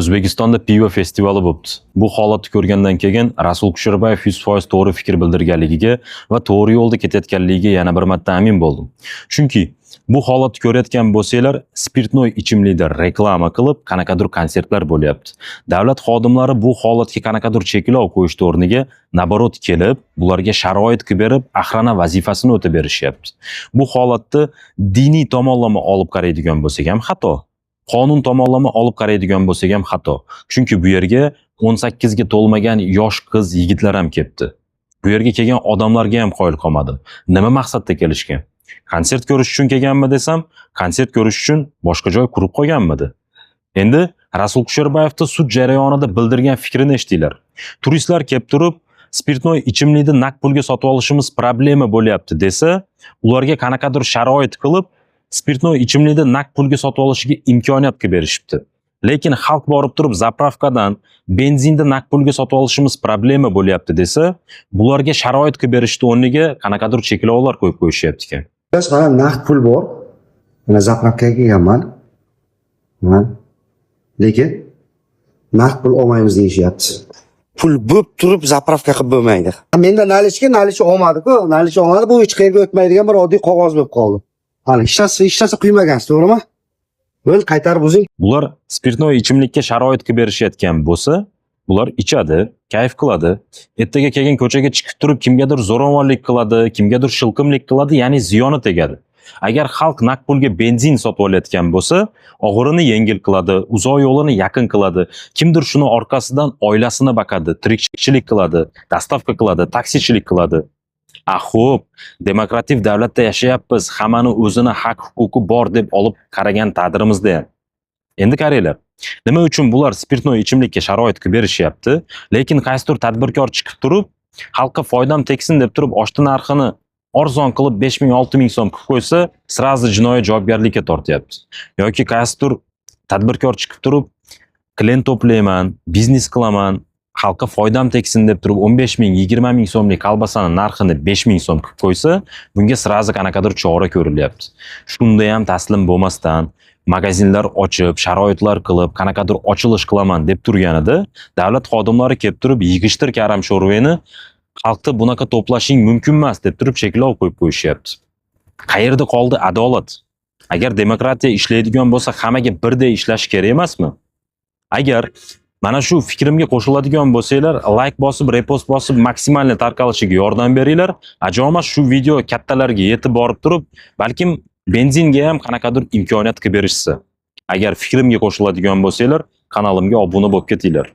O'zbekistonda pivo festivali bo'libdi. Bu holatni ko'rgandan keyin Rasul Kusherbayev 100% to'g'ri fikr bildirganligiga va to'g'ri yo'lda ketayotganligiga yana bir marta amin bo'ldim. Chunki bu holatni ko'rayotgan bo'lsanglar, spirtnoy ichimlikda reklama qilib, qanaqadir konsertlar bo'lyapti. Davlat xodimlari bu holatga qanaqadir cheklov qo'yish o'rniga naborot kelib, bularga sharoit qilib berib, ahrana vazifasini o'tab berishyapti. Bu holatni diniy tomonlama olib qaraydigan bo'lsak ham xato. Qonun tomonlama olib qaraydigan bo'lsak ham xato. Chunki bu yerga 18 ga to'lmagan yosh qiz yigitlar ham kelibdi. Bu yerga kelgan odamlarga ham qoyil qolmadim. Nima maqsadda kelishgan? Konsert ko'rish uchun kelganmi desam, konsert ko'rish uchun boshqa joy qurib qo'yganmidi? Endi Rasul Kusherbayevning sud jarayonida bildirgan fikrini eshitinglar. Turistlar kelib turib, spirtnoy ichimlikni naqd pulga sotib olishimiz problema bo'lyapti desa, ularga qanaqadir sharoit qilib spirtnoy ichimlikni naqd pulga sotib olishiga imkoniyat qilib berishibdi. Lekin xalq borib turib zapravkadan benzinni naqd pulga sotib olishimiz problema bo'lyapti desa, bularga sharoit qilib berishni o'rniga qanaqadir cheklovlar qo'yib qo'yishyapti ekan. Biz mana naqd pul bor. Mana zapravkaga kelganman. Lekin naqd pul olmaymiz deyishyapti. Pul bo'lib turib zapravka qilib bo'lmaydi. Menda nalichka olmadi-ku, nalichka olmadi, bu hech qayerga o'tmaydigan bir oddiy qog'oz bo'lib qoldi. Hali hech narsa quymagansiz, to'g'rimi? Bo'l qaytarib o'zing. Bular spirtnoy ichimlikka sharoit qilib berishayotgan bo'lsa, bular ichadi, kayf qiladi. Ertaga kelgan ko'chaga chiqib turib kimgadir zo'ravonlik qiladi, kimgadir shilqimlik qiladi, ya'ni ziyoni tegadi. Agar xalq naqd pulga benzin sotib olayotgan bo'lsa, og'irini yengil qiladi, uzoq yo'lini yaqin qiladi. Kimdir shuni orqasidan oilasini boqadi, tirikchilik qiladi, dastavka qiladi, taksichilik qiladi. Xo'p, demokratik davlatda yashayapmiz, hammani o'zini haq-huquqi bor deb olib qaragan taqdirimizda ham. Endi qaranglar, nima uchun bular spirtnoy ichimlikka sharoit qilib berishyapti, lekin qaysidir tadbirkor chiqib turib, xalqqa foydam tegsin deb turib, oshti narxini arzon qilib 5 ming, 6 ming so'm qilib qo'ysa, sirazi jinoiy javobgarlikka tortyapti. Yoki qaysidir tadbirkor chiqib turib, klient to'playman, biznes qilaman, xalqqa foydam tegsin deb turib 15 ming, 20 ming so'mlik kolbasani narxini 5 ming so'm qilib qo'ysa, bunga sirazi qanaqadir chora ko'rilyapti. Shunda ham taslim bo'lmasdan magazinlar ochib, sharoitlar qilib, qanaqadir ochilish qilaman deb turganida, davlat xodimlari kelib turib, yig'ishtir karam sho'rveni xalqni bunaqa to'plashing mumkin emas deb turib cheklov qo'yib qo'yishyapti. Qayerda qoldi adolat? Agar demokratiya ishlaydigan bo'lsa, hammaga birday ishlash kerak emasmi? Agar mana shu fikrimga qo'shiladigan bo'lsanglar, like bosib, repost bosib, maksimalni tarqalishiga yordam beringlar. Ajomas shu video kattalarga yetib borib turib, balkim benzinga ham qanaqadir imkoniyat qilib berishsa. Agar fikrimga qo'shiladigan bo'lsanglar, kanalimga obuna bo'lib ketinglar.